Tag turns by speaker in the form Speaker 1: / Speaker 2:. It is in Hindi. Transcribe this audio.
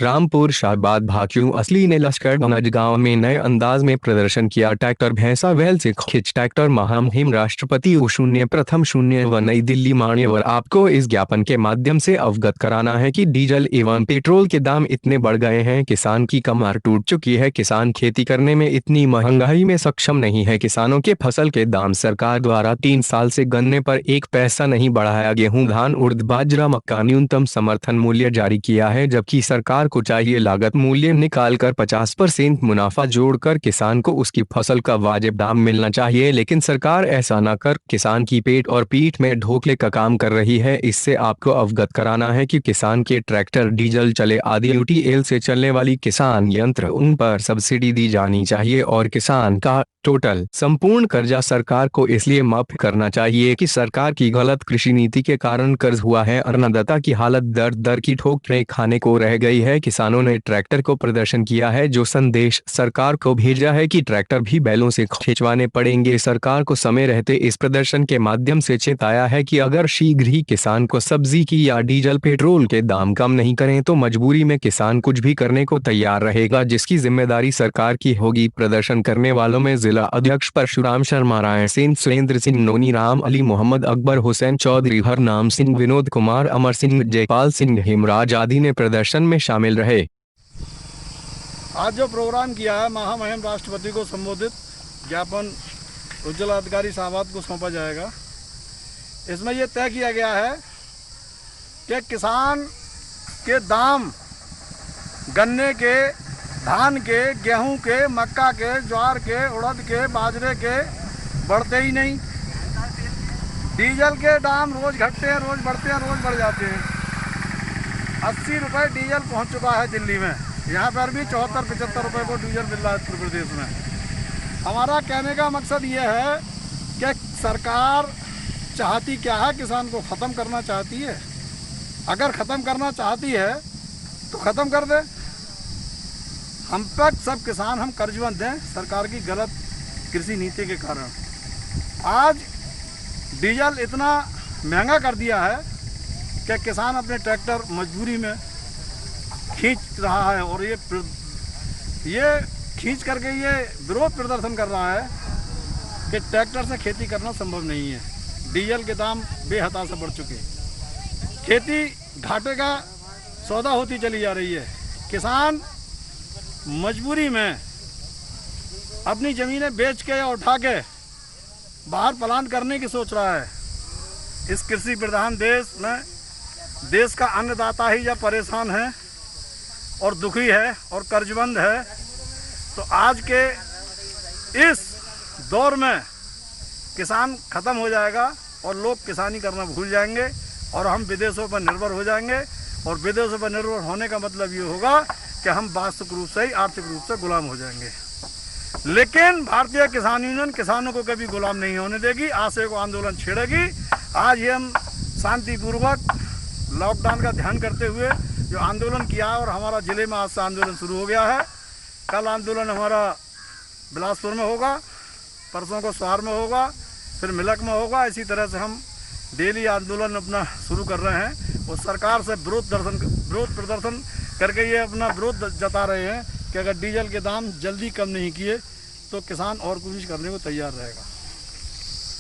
Speaker 1: रामपुर शाहबाद भाकियों असली ने लश्करगंज गांव में नए अंदाज में प्रदर्शन किया। ट्रैक्टर भैंसा बैल से खिंच ट्रैक्टर महामहिम राष्ट्रपति शून्य प्रथम शून्य व नई दिल्ली मान्यवर। आपको इस ज्ञापन के माध्यम से अवगत कराना है कि डीजल एवं पेट्रोल के दाम इतने बढ़ गए हैं, किसान की कमर टूट चुकी है। किसान खेती करने में इतनी महंगाई में सक्षम नहीं है। किसानों के फसल के दाम सरकार द्वारा 3 साल से गन्ने पर 1 पैसा नहीं बढ़ाया। गेहूं धान उड़द बाजरा मक्का न्यूनतम समर्थन मूल्य जारी किया है, जबकि सरकार को चाहिए लागत मूल्य निकालकर 50% मुनाफा जोड़कर किसान को उसकी फसल का वाजिब दाम मिलना चाहिए, लेकिन सरकार ऐसा न कर किसान की पेट और पीठ में ढोकले का काम कर रही है। इससे आपको अवगत कराना है कि किसान के ट्रैक्टर डीजल चले आदि यूटीएल से चलने वाली किसान यंत्र उन पर सब्सिडी दी जानी चाहिए और किसान का टोटल संपूर्ण कर्जा सरकार को इसलिए माफ करना चाहिए कि सरकार की गलत कृषि नीति के कारण कर्ज हुआ है। अन्नदाता की हालत दर दर की ठोकरें खाने को रह गई है। किसानों ने ट्रैक्टर को प्रदर्शन किया है, जो संदेश सरकार को भेजा है कि ट्रैक्टर भी बैलों से खिंचवाने पड़ेंगे। सरकार को समय रहते इस प्रदर्शन के माध्यम से चेताया है कि अगर शीघ्र ही किसान को सब्जी की या डीजल पेट्रोल के दाम कम नहीं करें तो मजबूरी में किसान कुछ भी करने को तैयार रहेगा, जिसकी जिम्मेदारी सरकार की होगी। प्रदर्शन करने वालों में जिला अध्यक्ष परशुराम शर्मा, राय सिंह, सुरेंद्र सिंह, नोनी राम अली, मोहम्मद अकबर, हुसैन चौधरी, हरनाम सिंह, विनोद कुमार, अमर सिंह, जयपाल सिंह, हेमराज आदि ने प्रदर्शन में शामिल रहे।
Speaker 2: आज जो प्रोग्राम किया है, महामहिम राष्ट्रपति को संबोधित ज्ञापन उज्ज्वल अधिकारी साहबाद को सौंपा जाएगा। इसमें यह तय किया गया है कि किसान के दाम गन्ने के, धान के, गेहूं के, मक्का के, ज्वार के, उड़द के, बाजरे के बढ़ते ही नहीं। डीजल के दाम रोज घटते हैं, रोज बढ़ते हैं, रोज बढ़ जाते हैं। 80 रुपये डीजल पहुंच चुका है दिल्ली में। यहाँ पर भी 74-75 रुपये को डीजल मिल रहा है उत्तर प्रदेश में। हमारा कहने का मकसद ये है कि सरकार चाहती क्या है, किसान को ख़त्म करना चाहती है। अगर ख़त्म करना चाहती है तो ख़त्म कर दे। हम तक सब किसान हम कर्जवंद हैं सरकार की गलत कृषि नीति के कारण। आज डीजल इतना महंगा कर दिया है कि किसान अपने ट्रैक्टर मजबूरी में खींच रहा है और ये खींच करके ये विरोध प्रदर्शन कर रहा है कि ट्रैक्टर से खेती करना संभव नहीं है। डीजल के दाम बेहद से बढ़ चुके हैं। खेती घाटे का सौदा होती चली जा रही है। किसान मजबूरी में अपनी ज़मीनें बेच के और उठा के बाहर पलायन करने की सोच रहा है। इस कृषि प्रधान देश में देश का अन्नदाता ही जब परेशान है और दुखी है और कर्जबंद है, तो आज के इस दौर में किसान ख़त्म हो जाएगा और लोग किसानी करना भूल जाएंगे और हम विदेशों पर निर्भर हो जाएंगे। और विदेशों पर निर्भर होने का मतलब ये होगा कि हम वास्तविक रूप से ही आर्थिक रूप से गुलाम हो जाएंगे। लेकिन भारतीय किसान यूनियन किसानों को कभी गुलाम नहीं होने देगी। आज से को आंदोलन छेड़ेगी। आज ये हम शांतिपूर्वक लॉकडाउन का ध्यान करते हुए जो आंदोलन किया है, और हमारा ज़िले में आज से आंदोलन शुरू हो गया है। कल आंदोलन हमारा बिलासपुर में होगा, परसों को स्वार में होगा, फिर मिलक में होगा। इसी तरह से हम डेली आंदोलन अपना शुरू कर रहे हैं और सरकार से विरोध प्रदर्शन करके ये अपना विरोध जता रहे हैं कि अगर डीजल के दाम जल्दी कम नहीं किए तो किसान और कोशिश करने को तैयार रहेगा।